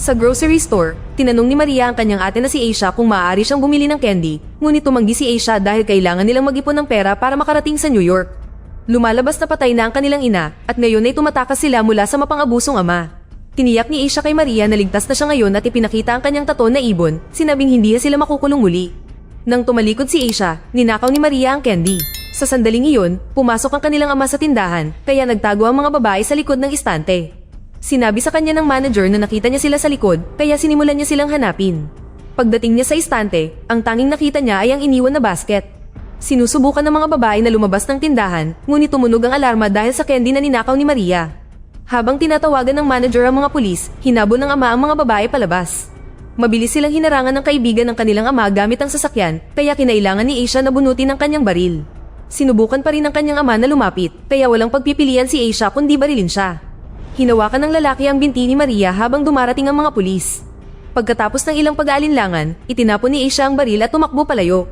Sa grocery store, tinanong ni Maria ang kanyang ate na si Asia kung maaari siyang bumili ng candy, ngunit tumanggi si Asia dahil kailangan nilang mag-ipon ng pera para makarating sa New York. Lumalabas na patay na ang kanilang ina at ngayon ay tumatakas sila mula sa mapang-abusong ama. Tiniyak ni Asia kay Maria na ligtas na siya ngayon at ipinakita ang kanyang tato na ibon, sinabing hindi sila makukulong muli. Nang tumalikod si Asia, ninakaw ni Maria ang candy. Sa sandaling iyon, pumasok ang kanilang ama sa tindahan, kaya nagtago ang mga babae sa likod ng istante. Sinabi sa kanya ng manager na nakita niya sila sa likod, kaya sinimulan niya silang hanapin. Pagdating niya sa istante, ang tanging nakita niya ay ang iniwan na basket. Sinusubukan ng mga babae na lumabas ng tindahan, ngunit tumunog ang alarma dahil sa candy na ninakaw ni Maria. Habang tinatawagan ng manager ang mga pulis, hinabol ng ama ang mga babae palabas. Mabilis silang hinarangan ng kaibigan ng kanilang ama gamit ang sasakyan, kaya kinailangan ni Asia na bunutin ang kanyang baril. Sinubukan pa rin ng kanyang ama na lumapit, kaya walang pagpipilian si Asia kundi barilin siya. Hinawakan ng lalaki ang binti ni Maria habang dumarating ang mga pulis. Pagkatapos ng ilang pag-aalinlangan, itinapon ni Asia ang baril at tumakbo palayo.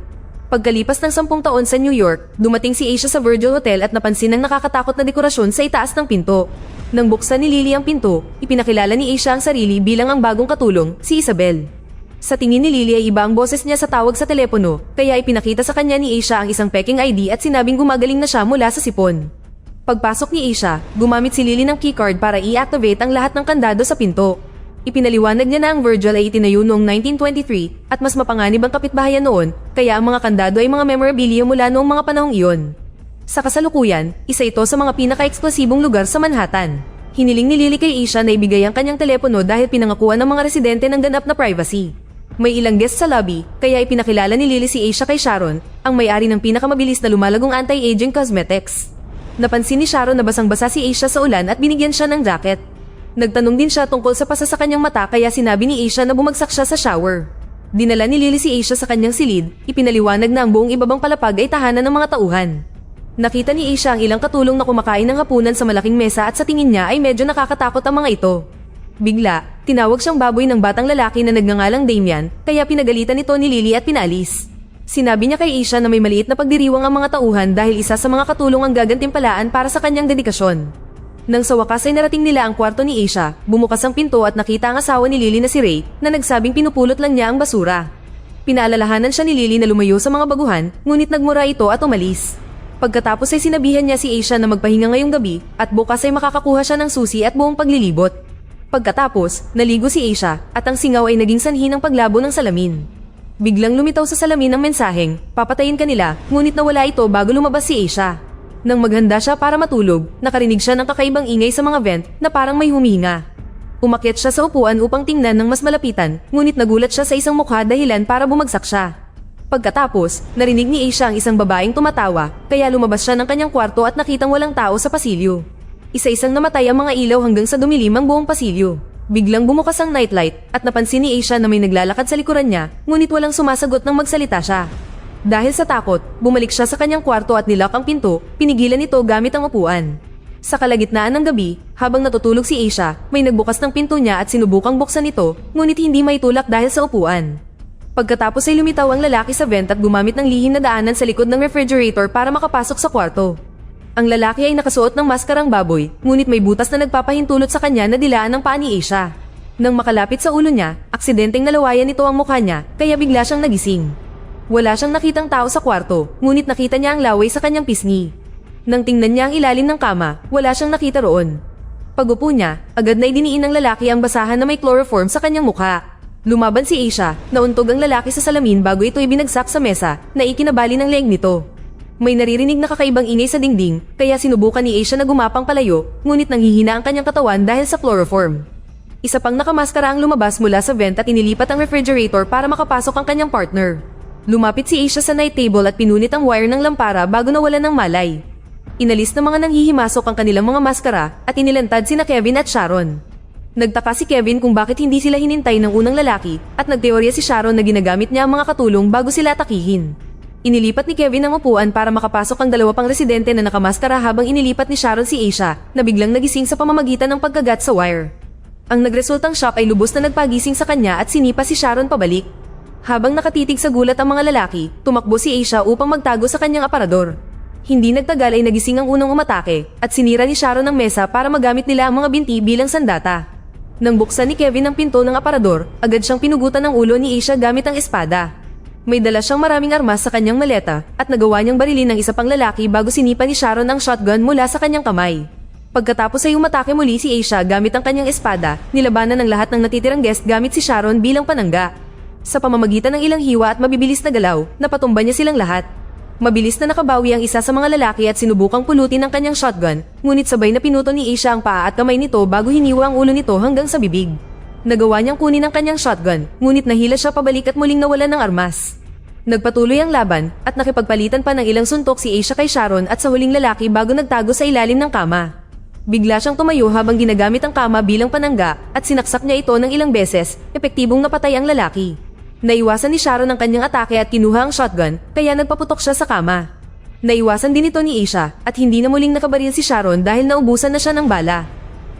Pagkalipas ng 10 taon sa New York, dumating si Asia sa Virgil Hotel at napansin ang nakakatakot na dekorasyon sa itaas ng pinto. Nang buksan ni Lily ang pinto, ipinakilala ni Asia ang sarili bilang ang bagong katulong, si Isabel. Sa tingin ni Lily ay iba ang boses niya sa tawag sa telepono, kaya ipinakita sa kanya ni Asia ang isang peking ID at sinabing gumagaling na siya mula sa sipon. Pagpasok ni Asia, gumamit si Lily ng keycard para i-activate ang lahat ng kandado sa pinto. Ipinaliwanag niya na ang Virgil ay itinayo noong 1923 at mas mapanganib ang kapitbahayan noon, kaya ang mga kandado ay mga memorabilia mula noong mga panahong iyon. Sa kasalukuyan, isa ito sa mga pinaka-eksklosibong lugar sa Manhattan. Hiniling ni Lily kay Asia na ibigay ang kanyang telepono dahil pinangakuan ng mga residente ng ganap na privacy. May ilang guests sa lobby, kaya ipinakilala ni Lily si Asia kay Sharon, ang may-ari ng pinakamabilis na lumalagong anti-aging cosmetics. Napansin ni Sharon na basang-basa si Asia sa ulan at binigyan siya ng jacket. Nagtanong din siya tungkol sa pasa sa kanyang mata kaya sinabi ni Asia na bumagsak siya sa shower. Dinala ni Lily si Asia sa kanyang silid, ipinaliwanag na ang buong ibabang palapag ay tahanan ng mga tauhan. Nakita ni Asia ang ilang katulong na kumakain ng hapunan sa malaking mesa at sa tingin niya ay medyo nakakatakot ang mga ito. Bigla, tinawag siyang baboy ng batang lalaki na nagngangalang Damian, kaya pinagalitan nito ni Lily at pinaalis. Sinabi niya kay Asia na may maliit na pagdiriwang ang mga tauhan dahil isa sa mga katulong ang gagantimpalaan para sa kanyang dedikasyon. Nang sa wakas ay narating nila ang kwarto ni Asia, bumukas ang pinto at nakita ang asawa ni Lily na si Ray na nagsabing pinupulot lang niya ang basura. Pinaalalahanan siya ni Lily na lumayo sa mga baguhan, ngunit nagmura ito at umalis. Pagkatapos ay sinabihan niya si Asia na magpahinga ngayong gabi at bukas ay makakakuha siya ng susi at buong paglilibot. Pagkatapos, naligo si Asia at ang singaw ay naging sanhi ng paglabo ng salamin. Biglang lumitaw sa salamin ang mensaheng, papatayin ka nila, ngunit nawala ito bago lumabas si Asia. Nang maghanda siya para matulog, nakarinig siya ng kakaibang ingay sa mga vent na parang may humihinga. Umakyat siya sa upuan upang tingnan ng mas malapitan, ngunit nagulat siya sa isang mukha dahilan para bumagsak siya. Pagkatapos, narinig ni Asia ang isang babaeng tumatawa, kaya lumabas siya ng kanyang kwarto at nakitang walang tao sa pasilyo. Isa-isang namatay ang mga ilaw hanggang sa dumilim ang buong pasilyo. Biglang bumukas ang nightlight at napansin ni Asia na may naglalakad sa likuran niya, ngunit walang sumasagot nang magsalita siya. Dahil sa takot, bumalik siya sa kanyang kwarto at nilock ang pinto, pinigilan ito gamit ang upuan. Sa kalagitnaan ng gabi, habang natutulog si Asia, may nagbukas ng pinto niya at sinubukang buksan ito, ngunit hindi maitulak dahil sa upuan. Pagkatapos ay lumitaw ang lalaki sa vent at gumamit ng lihim na daanan sa likod ng refrigerator para makapasok sa kwarto. Ang lalaki ay nakasuot ng maskarang baboy, ngunit may butas na nagpapahintulot sa kanya na dilaan ng paa ni Asia. Nang makalapit sa ulo niya, aksidenteng nalawayan nito ang mukha niya, kaya bigla siyang nagising. Wala siyang nakitang tao sa kwarto, ngunit nakita niya ang laway sa kanyang pisngi. Nang tingnan niya ang ilalim ng kama, wala siyang nakita roon. Pag-upo niya, agad na idiniin ng lalaki ang basahan na may chloroform sa kanyang mukha. Lumaban si Asia, nauntog ang lalaki sa salamin bago ito ibinagsak sa mesa, na ikinabali ng leeg nito. May naririnig na kakaibang ingay sa dingding, kaya sinubukan ni Asia na gumapang palayo, ngunit nanghihina ang kanyang katawan dahil sa chloroform. Isa pang nakamaskara ang lumabas mula sa vent at inilipat ang refrigerator para makapasok ang kanyang partner. Lumapit si Asia sa night table at pinunit ang wire ng lampara bago nawalan ng malay. Inalis ng mga nanghihimasok ang kanilang mga maskara at inilantad sina Kevin at Sharon. Nagtaka si Kevin kung bakit hindi sila hinintay ng unang lalaki at nagteorya si Sharon na ginagamit niya ang mga katulong bago sila atakihin. Inilipat ni Kevin ang upuan para makapasok ang dalawa pang residente na nakamaskara habang inilipat ni Sharon si Asia na biglang nagising sa pamamagitan ng pagkagat sa wire. Ang nagresultang shock ay lubos na nagpagising sa kanya at sinipa si Sharon pabalik. Habang nakatitig sa gulat ang mga lalaki, tumakbo si Asia upang magtago sa kanyang aparador. Hindi nagtagal ay nagising ang unang umatake at sinira ni Sharon ang mesa para magamit nila ang mga binti bilang sandata. Nang buksan ni Kevin ang pinto ng aparador, agad siyang pinugutan ng ulo ni Aisha gamit ang espada. May dala siyang maraming armas sa kanyang maleta at nagawa niyang barilin ng isa pang lalaki bago sinipa ni Sharon ang shotgun mula sa kanyang kamay. Pagkatapos ay umatake muli si Aisha gamit ang kanyang espada, nilabanan ng lahat ng natitirang guest gamit si Sharon bilang panangga. Sa pamamagitan ng ilang hiwa at mabibilis na galaw, napatumba niya silang lahat. Mabilis na nakabawi ang isa sa mga lalaki at sinubukang pulutin ang kanyang shotgun, ngunit sabay na pinuto ni Aisha ang paa at kamay nito bago hiniwa ang ulo nito hanggang sa bibig. Nagawa niyang kunin ang kanyang shotgun, ngunit nahila siya pabalik at muling nawalan ng armas. Nagpatuloy ang laban at nakipagpalitan pa ng ilang suntok si Aisha kay Sharon at sa huling lalaki bago nagtago sa ilalim ng kama. Bigla siyang tumayo habang ginagamit ang kama bilang panangga at sinaksak niya ito ng ilang beses, epektibong napatay ang lalaki. Naiwasan ni Sharon ang kanyang atake at kinuha ang shotgun, kaya nagpaputok siya sa kama. Naiwasan din ito ni Aisha at hindi na muling nakabaril si Sharon dahil naubusan na siya ng bala.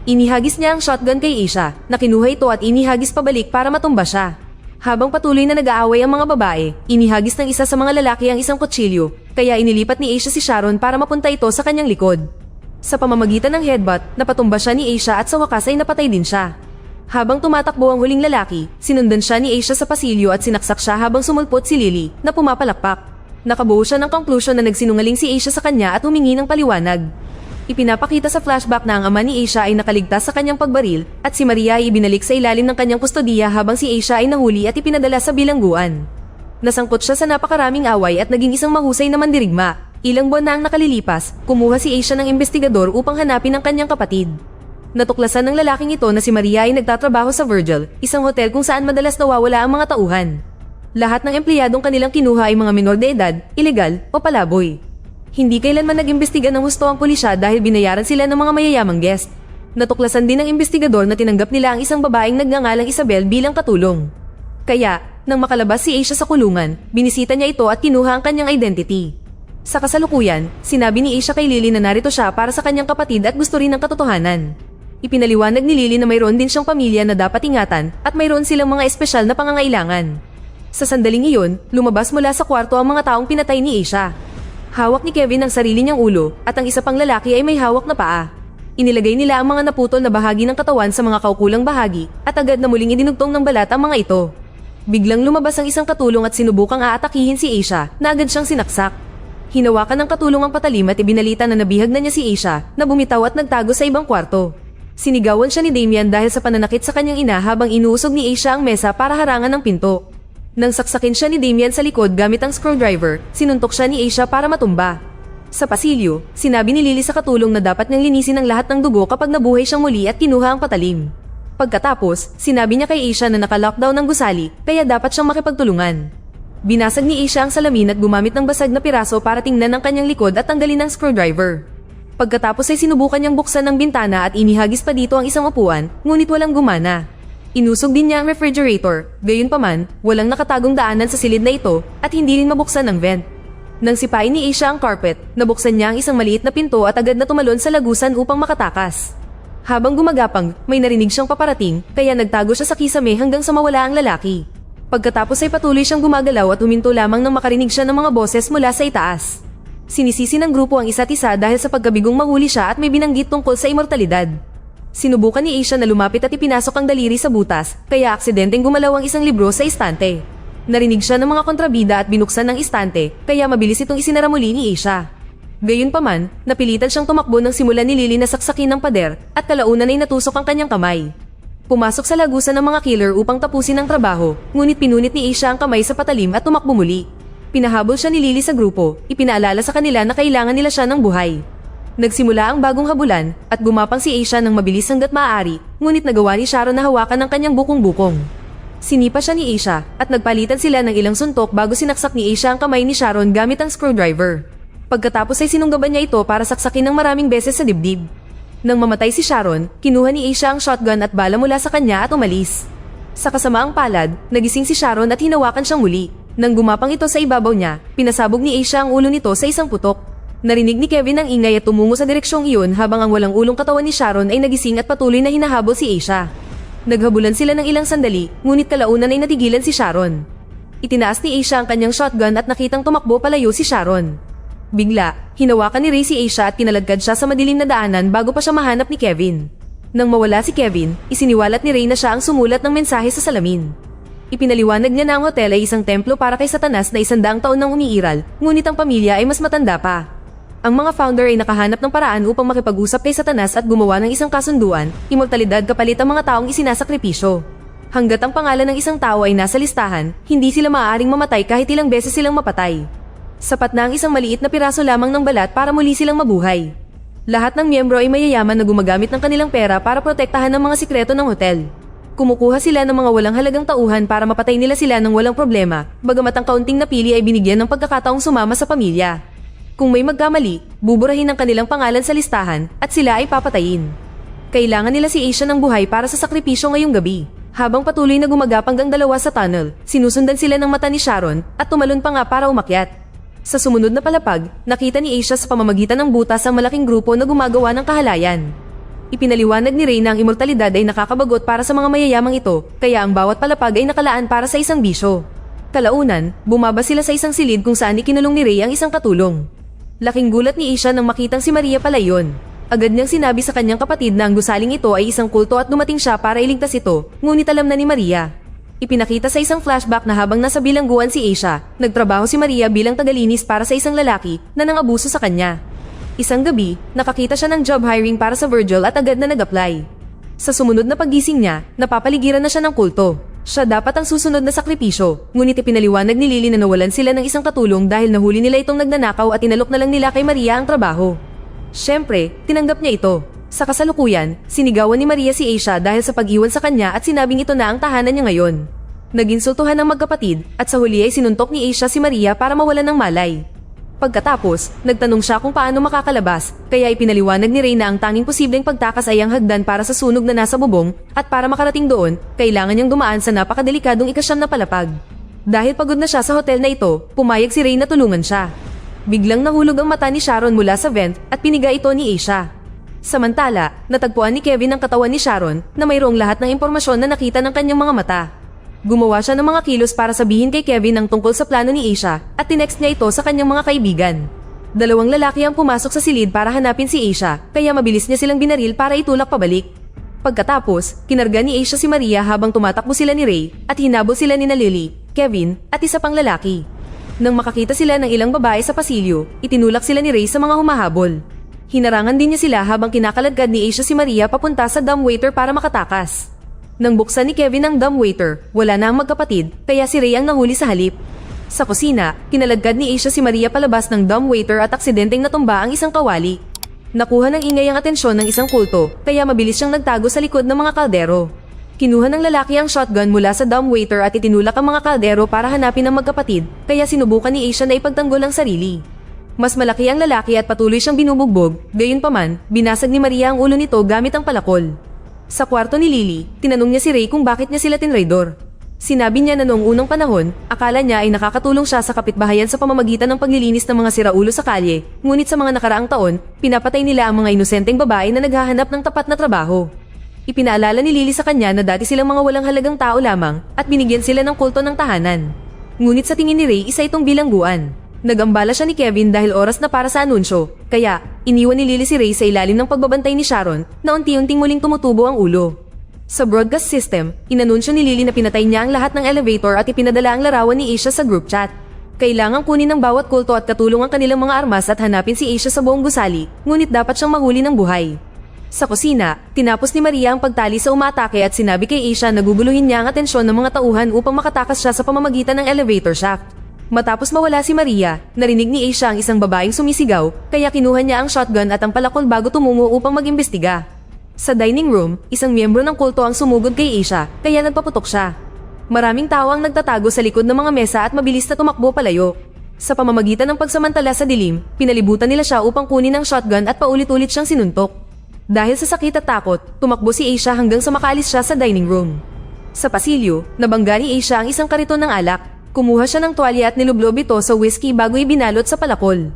Inihagis niya ang shotgun kay Aisha, na kinuha ito at inihagis pabalik para matumba siya. Habang patuloy na nag-aaway ang mga babae, inihagis ng isa sa mga lalaki ang isang kutsilyo, kaya inilipat ni Aisha si Sharon para mapunta ito sa kanyang likod. Sa pamamagitan ng headbutt, napatumba siya ni Aisha at sa wakas ay napatay din siya. Habang tumatakbo ang huling lalaki, sinundan siya ni Aisha sa pasilyo at sinaksak siya habang sumulpot si Lily, na pumapalakpak. Nakabuo siya ng konklusyon na nagsinungaling si Aisha sa kanya at humingi ng paliwanag. Ipinapakita sa flashback na ang ama ni Aisha ay nakaligtas sa kanyang pagbaril at si Maria ay ibinalik sa ilalim ng kanyang kustodiya habang si Aisha ay nahuli at ipinadala sa bilangguan. Nasangkot siya sa napakaraming away at naging isang mahusay na mandirigma. Ilang buwan na ang nakalilipas, kumuha si Aisha ng investigador upang hanapin ang kanyang kapatid. Natuklasan ng lalaking ito na si Maria ay nagtatrabaho sa Virgil, isang hotel kung saan madalas nawawala ang mga tauhan. Lahat ng empleyadong kanilang kinuha ay mga minor de edad, ilegal o palaboy. Hindi kailanman nag-imbestiga ng husto ang pulisya dahil binayaran sila ng mga mayayamang guest. Natuklasan din ng investigador na tinanggap nila ang isang babaeng nagngangalang Isabel bilang katulong. Kaya, nang makalabas si Aisha sa kulungan, binisita niya ito at kinuha ang kanyang identity. Sa kasalukuyan, sinabi ni Aisha kay Lily na narito siya para sa kanyang kapatid at gusto rin ng katotohanan. Ipinaliwanag ni Lily na mayroon din siyang pamilya na dapat ingatan at mayroon silang mga espesyal na pangangailangan. Sa sandaling iyon, lumabas mula sa kwarto ang mga taong pinatay ni Aisha. Hawak ni Kevin ang sarili niyang ulo at ang isa pang lalaki ay may hawak na paa. Inilagay nila ang mga naputol na bahagi ng katawan sa mga kaukulang bahagi at agad na muling idinugtong ng balat ang mga ito. Biglang lumabas ang isang katulong at sinubukang aatakihin si Aisha na agad siyang sinaksak. Hinawakan ng katulong ang patalim at ibinalita na nabihag na niya si Aisha na bumitaw at nagtago sa ibang kwarto. Sinigawan siya ni Damian dahil sa pananakit sa kanyang ina habang inuusog ni Aisha ang mesa para harangan ng pinto. Nang saksakin siya ni Damian sa likod gamit ang screwdriver, sinuntok siya ni Aisha para matumba. Sa pasilyo, sinabi ni Lily sa katulong na dapat niyang linisin ang lahat ng dugo kapag nabuhay siyang muli at kinuha ang patalim. Pagkatapos, sinabi niya kay Aisha na naka-lockdown ng gusali kaya dapat siyang makipagtulungan. Binasag ni Aisha ang salamin at gumamit ng basag na piraso para tingnan ang kanyang likod at tanggalin ang screwdriver. Pagkatapos ay sinubukan niyang buksan ng bintana at inihagis pa dito ang isang upuan, ngunit walang gumana. Inusog din niya ang refrigerator, gayunpaman, walang nakatagong daanan sa silid na ito at hindi rin mabuksan ang vent. Nang sipain ni Aisha ang carpet, nabuksan niya ang isang maliit na pinto at agad na tumalon sa lagusan upang makatakas. Habang gumagapang, may narinig siyang paparating, kaya nagtago siya sa kisame hanggang sa mawala ang lalaki. Pagkatapos ay patuloy siyang gumagalaw at huminto lamang nang makarinig siya ng mga boses mula sa itaas. Sinisisi ng grupo ang isa't isa dahil sa pagkabigong mahuli siya at may binanggit tungkol sa immortalidad. Sinubukan ni Aisha na lumapit at ipinasok ang daliri sa butas, kaya aksidenteng gumalaw ang isang libro sa istante. Narinig siya ng mga kontrabida at binuksan ng istante, kaya mabilis itong isinara muli ni Aisha. Gayunpaman, napilitan siyang tumakbo nang simulan ni Lily na saksakin ng pader at kalaunan ay natusok ang kanyang kamay. Pumasok sa lagusan ng mga killer upang tapusin ang trabaho, ngunit pinunit ni Aisha ang kamay sa patalim at tumakbo muli. Pinahabol siya ni Lily sa grupo, ipinaalala sa kanila na kailangan nila siya ng buhay. Nagsimula ang bagong habulan at gumapang si Aisha ng mabilis hanggat maaari, ngunit nagawa ni Sharon na hawakan ng kanyang bukong-bukong. Sinipa siya ni Aisha at nagpalitan sila ng ilang suntok bago sinaksak ni Aisha ang kamay ni Sharon gamit ang screwdriver. Pagkatapos ay sinunggaban niya ito para saksakin ng maraming beses sa dibdib. Nang mamatay si Sharon, kinuha ni Aisha ang shotgun at bala mula sa kanya at umalis. Sa kasamaang palad, nagising si Sharon at hinawakan siyang muli. Nang gumapang ito sa ibabaw niya, pinasabog ni Aisha ang ulo nito sa isang putok. Narinig ni Kevin ang ingay at tumungo sa direksyong iyon habang ang walang ulong katawan ni Sharon ay nagising at patuloy na hinahabol si Aisha. Naghabulan sila ng ilang sandali, ngunit kalaunan ay natigilan si Sharon. Itinaas ni Aisha ang kanyang shotgun at nakitang tumakbo palayo si Sharon. Bigla, hinawakan ni Ray si Aisha at kinaladkad siya sa madilim na daanan bago pa siya mahanap ni Kevin. Nang mawala si Kevin, isiniwalat ni Ray na siya ang sumulat ng mensahe sa salamin. Ipinaliwanag niya na ang hotel ay isang templo para kay Satanas na 100 taon nang umiiral, ngunit ang pamilya ay mas matanda pa. Ang mga founder ay nakahanap ng paraan upang makipag-usap kay Satanas at gumawa ng isang kasunduan, imortalidad kapalit ang mga taong isinasakripisyo. Hanggat ang pangalan ng isang tao ay nasa listahan, hindi sila maaaring mamatay kahit ilang beses silang mapatay. Sapat na ang isang maliit na piraso lamang ng balat para muli silang mabuhay. Lahat ng miyembro ay mayayaman na gumagamit ng kanilang pera para protektahan ang mga sikreto ng hotel. Kumukuha sila ng mga walang halagang tauhan para mapatay nila sila ng walang problema, bagamat ang kaunting napili ay binigyan ng pagkakataong sumama sa pamilya. Kung may magkamali, buburahin ang kanilang pangalan sa listahan at sila ay papatayin. Kailangan nila si Asia ng buhay para sa sakripisyo ngayong gabi. Habang patuloy na gumagap hanggang dalawa sa tunnel, sinusundan sila ng mata ni Sharon at tumalon pa nga para umakyat. Sa sumunod na palapag, nakita ni Asia sa pamamagitan ng butas ang malaking grupo na gumagawa ng kahalayan. Ipinaliwanag ni Ray na ang immortalidad ay nakakabagot para sa mga mayayamang ito, kaya ang bawat palapag ay nakalaan para sa isang bisyo. Kalaunan, bumaba sila sa isang silid kung saan ikinulong ni Ray ang isang katulong. Laking gulat ni Asia nang makitang si Maria pala yun. Agad niyang sinabi sa kanyang kapatid na ang gusaling ito ay isang kulto at dumating siya para iligtas ito, ngunit alam na ni Maria. Ipinakita sa isang flashback na habang nasa bilangguan si Asia, nagtrabaho si Maria bilang tagalinis para sa isang lalaki na nangabuso sa kanya. Isang gabi, nakakita siya ng job hiring para sa Virgil at agad na nag-apply. Sa sumunod na paggising niya, napapaligiran na siya ng kulto. Siya dapat ang susunod na sakripisyo, ngunit ipinaliwanag ni Lily na nawalan sila ng isang katulong dahil nahuli nila itong nagnanakaw at inalok na lang nila kay Maria ang trabaho. Siyempre, tinanggap niya ito. Sa kasalukuyan, sinigawan ni Maria si Asia dahil sa pag-iwan sa kanya at sinabing ito na ang tahanan niya ngayon. Nag-insultuhan ng magkapatid at sa huli ay sinuntok ni Asia si Maria para mawalan ng malay. Pagkatapos, nagtanong siya kung paano makakalabas, kaya ipinaliwanag ni Ray na ang tanging posibleng pagtakas ay ang hagdan para sa sunog na nasa bubong at para makarating doon, kailangan niyang dumaan sa napakadelikadong ikasyam na palapag. Dahil pagod na siya sa hotel na ito, pumayag si Ray na tulungan siya. Biglang nahulog ang mata ni Sharon mula sa vent at piniga ito ni Asia. Samantala, natagpuan ni Kevin ang katawan ni Sharon na mayroong lahat ng impormasyon na nakita ng kanyang mga mata. Gumawa siya ng mga kilos para sabihin kay Kevin ang tungkol sa plano ni Asia at tinext niya ito sa kanyang mga kaibigan. Dalawang lalaki ang pumasok sa silid para hanapin si Asia, kaya mabilis niya silang binaril para itulak pabalik. Pagkatapos, kinarga ni Asia si Maria habang tumatakbo sila ni Ray at hinabol sila ni Lily, Kevin at isa pang lalaki. Nang makakita sila ng ilang babae sa pasilyo, itinulak sila ni Ray sa mga humahabol. Hinarangan din niya sila habang kinakaladkad ni Asia si Maria papunta sa dumbwaiter para makatakas. Nang buksan ni Kevin ang dumbwaiter, wala na ang magkapatid, kaya si Ray ang nahuli sa halip. Sa kusina, kinaladkad ni Asia si Maria palabas ng dumbwaiter at aksidenteng natumba ang isang kawali. Nakuha ng ingay ang atensyon ng isang kulto, kaya mabilis siyang nagtago sa likod ng mga kaldero. Kinuha ng lalaki ang shotgun mula sa dumbwaiter at itinulak ang mga kaldero para hanapin ang magkapatid, kaya sinubukan ni Asia na ipagtanggol ang sarili. Mas malaki ang lalaki at patuloy siyang binubugbog, gayunpaman, binasag ni Maria ang ulo nito gamit ang palakol. Sa kwarto ni Lily, tinanong niya si Ray kung bakit niya sila tinraidor. Sinabi niya na noong unang panahon, akala niya ay nakakatulong siya sa kapitbahayan sa pamamagitan ng paglilinis ng mga siraulo sa kalye, ngunit sa mga nakaraang taon, pinapatay nila ang mga inosenteng babae na naghahanap ng tapat na trabaho. Ipinaalala ni Lily sa kanya na dati silang mga walang halagang tao lamang at binigyan sila ng kulto ng tahanan. Ngunit sa tingin ni Ray, isa itong bilangguan. Nagambala siya ni Kevin dahil oras na para sa anunsyo, kaya iniwan ni Lily si Ray sa ilalim ng pagbabantay ni Sharon na unti-unting muling tumutubo ang ulo. Sa broadcast system, inanunsyo ni Lily na pinatay niya ang lahat ng elevator at ipinadala ang larawan ni Asia sa group chat. Kailangang kunin ng bawat kulto at katulong ang kanilang mga armas at hanapin si Asia sa buong gusali, ngunit dapat siyang mahuli ng buhay. Sa kusina, tinapos ni Maria ang pagtali sa umatake at sinabi kay Asia na guguluhin niya ang atensyon ng mga tauhan upang makatakas siya sa pamamagitan ng elevator shaft. Matapos mawala si Maria, narinig ni Asia ang isang babaeng sumisigaw, kaya kinuha niya ang shotgun at ang palakol bago tumungo upang mag-imbestiga. Sa dining room, isang miyembro ng kulto ang sumugod kay Asia, kaya nagpaputok siya. Maraming tao ang nagtatago sa likod ng mga mesa at mabilis na tumakbo palayo. Sa pamamagitan ng pagsamantala sa dilim, pinalibutan nila siya upang kunin ang shotgun at paulit-ulit siyang sinuntok. Dahil sa sakit at takot, tumakbo si Asia hanggang sa makaalis siya sa dining room. Sa pasilyo, nabangga ni Asia ang isang kariton ng alak. Kumuha siya ng tuwalya at nilublob ito sa whiskey bago ibinalot sa palakol.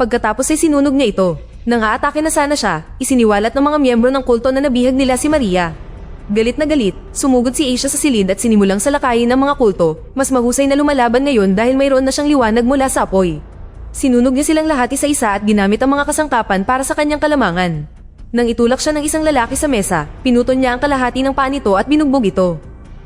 Pagkatapos ay sinunog niya ito. Nang aatake na sana siya, isiniwalat ng mga miyembro ng kulto na nabihag nila si Maria. Galit na galit, sumugod si Asia sa silid at sinimulang salakayin ng mga kulto. Mas mahusay na lumalaban ngayon dahil mayroon na siyang liwanag mula sa apoy. Sinunog niya silang lahat isa-isa at ginamit ang mga kasangkapan para sa kanyang kalamangan. Nang itulak siya ng isang lalaki sa mesa, pinutol niya ang kalahati ng paa nito at binugbog ito.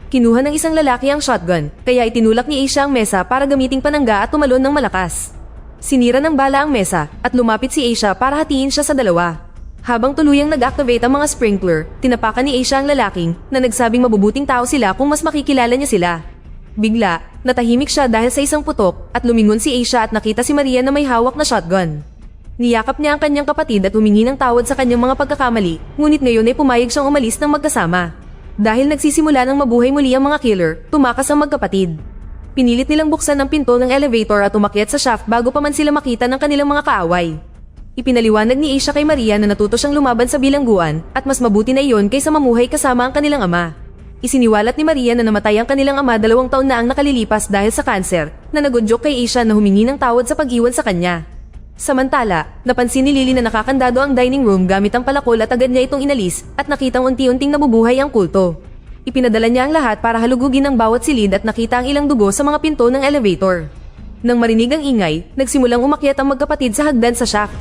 Kinuha ng isang lalaki ang shotgun, kaya itinulak ni Asia ang mesa para gamiting panangga at tumalon ng malakas. Sinira ng bala ang mesa at lumapit si Asia para hatiin siya sa dalawa. Habang tuluyang nag-activate ang mga sprinkler, tinapakan ni Asia ang lalaking na nagsabing mabubuting tao sila kung mas makikilala niya sila. Bigla, natahimik siya dahil sa isang putok at lumingon si Asia at nakita si Maria na may hawak na shotgun. Niyakap niya ang kanyang kapatid at humingi ng tawad sa kanyang mga pagkakamali, ngunit ngayon ay pumayag siyang umalis ng magkasama. Dahil nagsisimula ng mabuhay muli ang mga killer, tumakas ang magkapatid. Pinilit nilang buksan ang pinto ng elevator at umakyat sa shaft bago pa man sila makita ng kanilang mga kaaway. Ipinaliwanag ni Asia kay Maria na natuto siyang lumaban sa bilangguan at mas mabuti na iyon kaysa mamuhay kasama ang kanilang ama. Isiniwalat ni Maria na namatay ang kanilang ama 2 taon na ang nakalilipas dahil sa kanser, na nagudyok kay Asia na humingi ng tawad sa pag-iwan sa kanya. Samantala, napansin ni Lily na nakakandado ang dining room gamit ang palakol at agad niya itong inalis at nakitang unti-unting nabubuhay ang kulto. Ipinadala niya ang lahat para halugugin ang bawat silid at nakita ang ilang dugo sa mga pinto ng elevator. Nang marinig ang ingay, nagsimulang umakyat ang magkapatid sa hagdan sa shaft.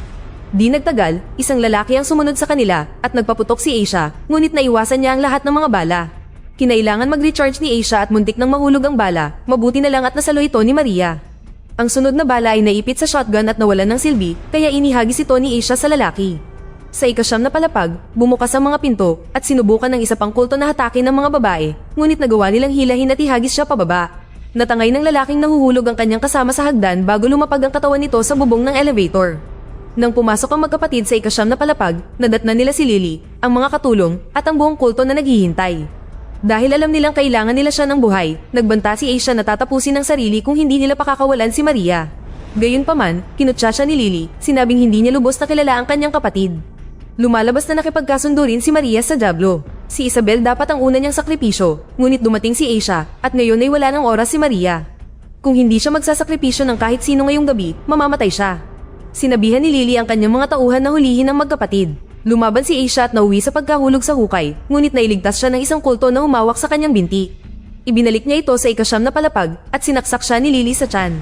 Di nagtagal, isang lalaki ang sumunod sa kanila at nagpaputok si Asia, ngunit naiwasan niya ang lahat ng mga bala. Kinailangan mag-recharge ni Asia at muntik nang mahulog ang bala, mabuti na lang at nasalo ito ni Maria. Ang sunod na bala ay naipit sa shotgun at nawalan ng silbi, kaya inihagis ito ni Asia sa lalaki. Sa ika-9 na palapag, bumukas ang mga pinto at sinubukan ng isa pang kulto na hatakin ng mga babae, ngunit nagawa nilang hilahin at ihagis siya pababa. Natangay ng lalaking nahuhulog ang kanyang kasama sa hagdan bago lumapag ang katawan nito sa bubong ng elevator. Nang pumasok ang magkapatid sa ika-9 na palapag, nadatnan nila si Lily, ang mga katulong at ang buong kulto na naghihintay. Dahil alam nilang kailangan nila siya ng buhay, nagbanta si Asia na tatapusin ang sarili kung hindi nila pakakawalan si Maria. Gayunpaman, kinutya siya ni Lily, sinabing hindi niya lubos na kilala ang kanyang kapatid. Lumalabas na nakipagkasundo rin si Maria sa Diablo. Si Isabel dapat ang una niyang sakripisyo, ngunit dumating si Asia at ngayon ay wala ng oras si Maria. Kung hindi siya magsasakripisyo ng kahit sino ngayong gabi, mamamatay siya. Sinabihan ni Lily ang kanyang mga tauhan na hulihin ang magkapatid. Lumaban si Asia at nauwi sa pagkahulog sa hukay, ngunit nailigtas siya ng isang kulto na humawak sa kanyang binti. Ibinalik niya ito sa ika-9 na palapag at sinaksak siya ni Lily sa tiyan.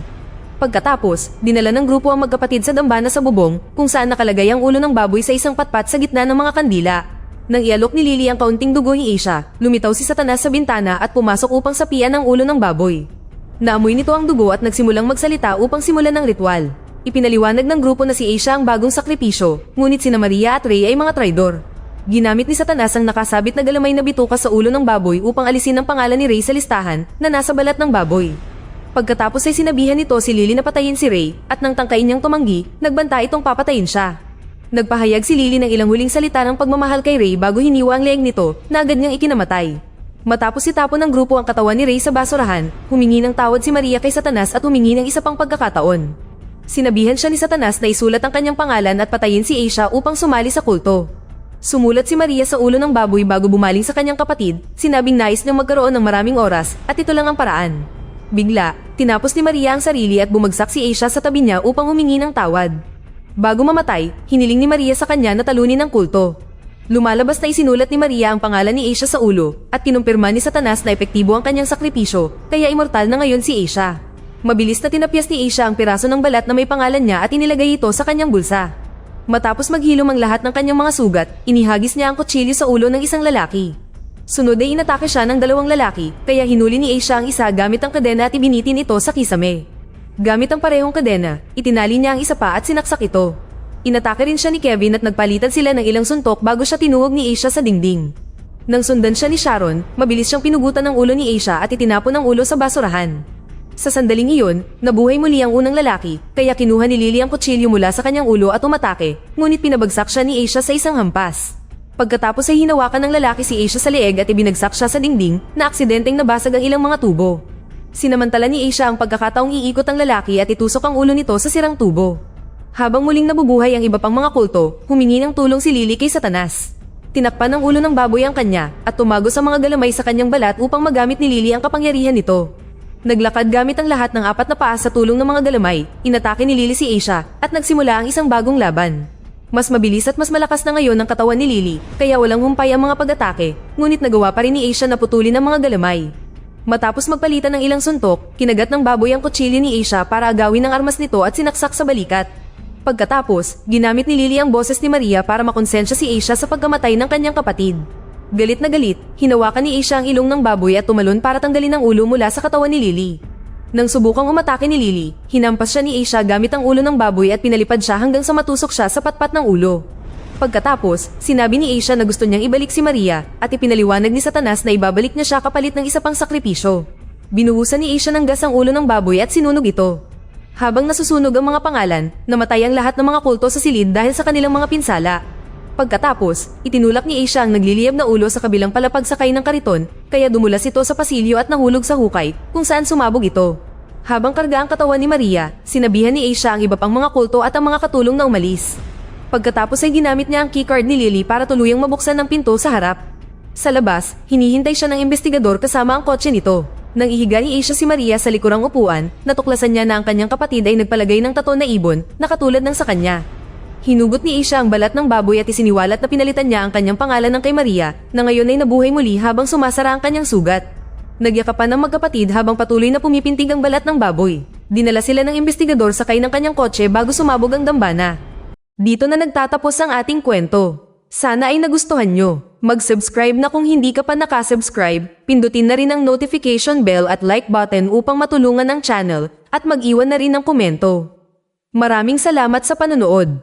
Pagkatapos, dinala ng grupo ang magkapatid sa dambana sa bubong kung saan nakalagay ang ulo ng baboy sa isang patpat sa gitna ng mga kandila. Nang ialok ni Lily ang kaunting dugo ni Asia, lumitaw si Satanas sa bintana at pumasok upang sapian ang ulo ng baboy. Naamoy nito ang dugo at nagsimulang magsalita upang simulan ang ritual. Ipinaliwanag ng grupo na si Asia ang bagong sakripisyo, ngunit sina Maria at Ray ay mga traidor. Ginamit ni Satanas ang nakasabit na galamay na bituka sa ulo ng baboy upang alisin ang pangalan ni Ray sa listahan na nasa balat ng baboy. Pagkatapos ay sinabihan nito si Lily na patayin si Ray at nang tangkain niyang tumanggi, nagbanta itong papatayin siya. Nagpahayag si Lily ng ilang huling salita ng pagmamahal kay Ray bago hiniwa ang leeg nito na agad niyang ikinamatay. Matapos itapon ng grupo ang katawan ni Ray sa basurahan, humingi ng tawad si Maria kay Satanas at humingi ng isa pang pagkakataon. Sinabihan siya ni Satanas na isulat ang kanyang pangalan at patayin si Asia upang sumali sa kulto. Sumulat si Maria sa ulo ng baboy bago bumaling sa kanyang kapatid, sinabing nais niyang magkaroon ng maraming oras at ito lang ang paraan. Bigla, tinapos ni Maria ang sarili at bumagsak si Asia sa tabi niya upang humingi ng tawad. Bago mamatay, hiniling ni Maria sa kanya na talunin ang kulto. Lumalabas na isinulat ni Maria ang pangalan ni Asia sa ulo at kinumpirma ni Satanas na epektibo ang kanyang sakripisyo, kaya immortal na ngayon si Asia. Mabilis na tinapyas ni Asia ang piraso ng balat na may pangalan niya at inilagay ito sa kanyang bulsa. Matapos maghilom ang lahat ng kanyang mga sugat, inihagis niya ang kutsilyo sa ulo ng isang lalaki. Sunod ay inatake siya ng 2 lalaki, kaya hinuli ni Asia ang isa gamit ang kadena at ibinitin ito sa kisame. Gamit ang parehong kadena, itinali niya ang isa pa at sinaksak ito. Inatake rin siya ni Kevin at nagpalitan sila ng ilang suntok bago siya tinuhog ni Asia sa dingding. Nang sundan siya ni Sharon, mabilis siyang pinugutan ng ulo ni Asia at itinapon ang ulo sa basurahan. Sa sandaling iyon, nabuhay muli ang unang lalaki, kaya kinuha ni Lily ang kutsilyo mula sa kanyang ulo at umatake, ngunit pinabagsak siya ni Asia sa isang hampas. Pagkatapos ay hinawakan ng lalaki si Asia sa leeg at ibinagsak siya sa dingding na aksidenteng nabasag ang ilang mga tubo. Sinamantala ni Asia ang pagkakataong iikot ang lalaki at itusok ang ulo nito sa sirang tubo. Habang muling nabubuhay ang iba pang mga kulto, humingi ng tulong si Lily kay Satanas. Tinakpan ng ulo ng baboy ang kanya at tumago sa mga galamay sa kanyang balat upang magamit ni Lily ang kapangyarihan nito. Naglakad gamit ang lahat ng 4 na paa sa tulong ng mga galamay, inatake ni Lily si Asia at nagsimula ang isang bagong laban. Mas mabilis at mas malakas na ngayon ang katawan ni Lily, kaya walang humpay ang mga pag-atake, ngunit nagawa pa rin ni Asia na putulin ang mga galamay. Matapos magpalitan ng ilang suntok, kinagat ng baboy ang kutsilyo ni Asia para agawin ang armas nito at sinaksak sa balikat. Pagkatapos, ginamit ni Lily ang boses ni Maria para makonsensya si Asia sa pagkamatay ng kanyang kapatid. Galit na galit, hinawakan ni Asia ang ilong ng baboy at tumalon para tanggalin ang ulo mula sa katawan ni Lily. Nang subukang umatake ni Lily, hinampas siya ni Asia gamit ang ulo ng baboy at pinalipad siya hanggang sa matusok siya sa patpat ng ulo. Pagkatapos, sinabi ni Asia na gusto niyang ibalik si Maria at ipinaliwanag ni Satanas na ibabalik niya siya kapalit ng isa pang sakripisyo. Binuhusan ni Asia ng gas ang ulo ng baboy at sinunog ito. Habang nasusunog ang mga pangalan, namatay ang lahat ng mga kulto sa silid dahil sa kanilang mga pinsala. Pagkatapos, itinulak ni Asia ang nagliliyab na ulo sa kabilang palapag sakay ng kariton, kaya dumulas ito sa pasilyo at nahulog sa hukay, kung saan sumabog ito. Habang karga ang katawan ni Maria, sinabihan ni Asia ang iba pang mga kulto at ang mga katulong na umalis. Pagkatapos ay ginamit niya ang keycard ni Lily para tuluyang mabuksan ang pinto sa harap. Sa labas, hinihintay siya ng investigador kasama ang kotse nito. Nang ihiga ni Asia si Maria sa likurang upuan, natuklasan niya na ang kanyang kapatid ay nagpalagay ng tato na ibon na katulad ng sa kanya. Hinugot ni Asia ang balat ng baboy at isiniwalat na pinalitan niya ang kanyang pangalan ng kay Maria na ngayon ay nabuhay muli habang sumasara ang kanyang sugat. Nagyakapan ng magkapatid habang patuloy na pumipintig ang balat ng baboy. Dinala sila ng investigador sakay ng kanyang kotse bago sumabog ang dambana. Dito na nagtatapos ang ating kwento. Sana ay nagustuhan nyo. Mag-subscribe na kung hindi ka pa nakasubscribe, pindutin na rin ang notification bell at like button upang matulungan ang channel at mag-iwan na rin ng komento. Maraming salamat sa panonood.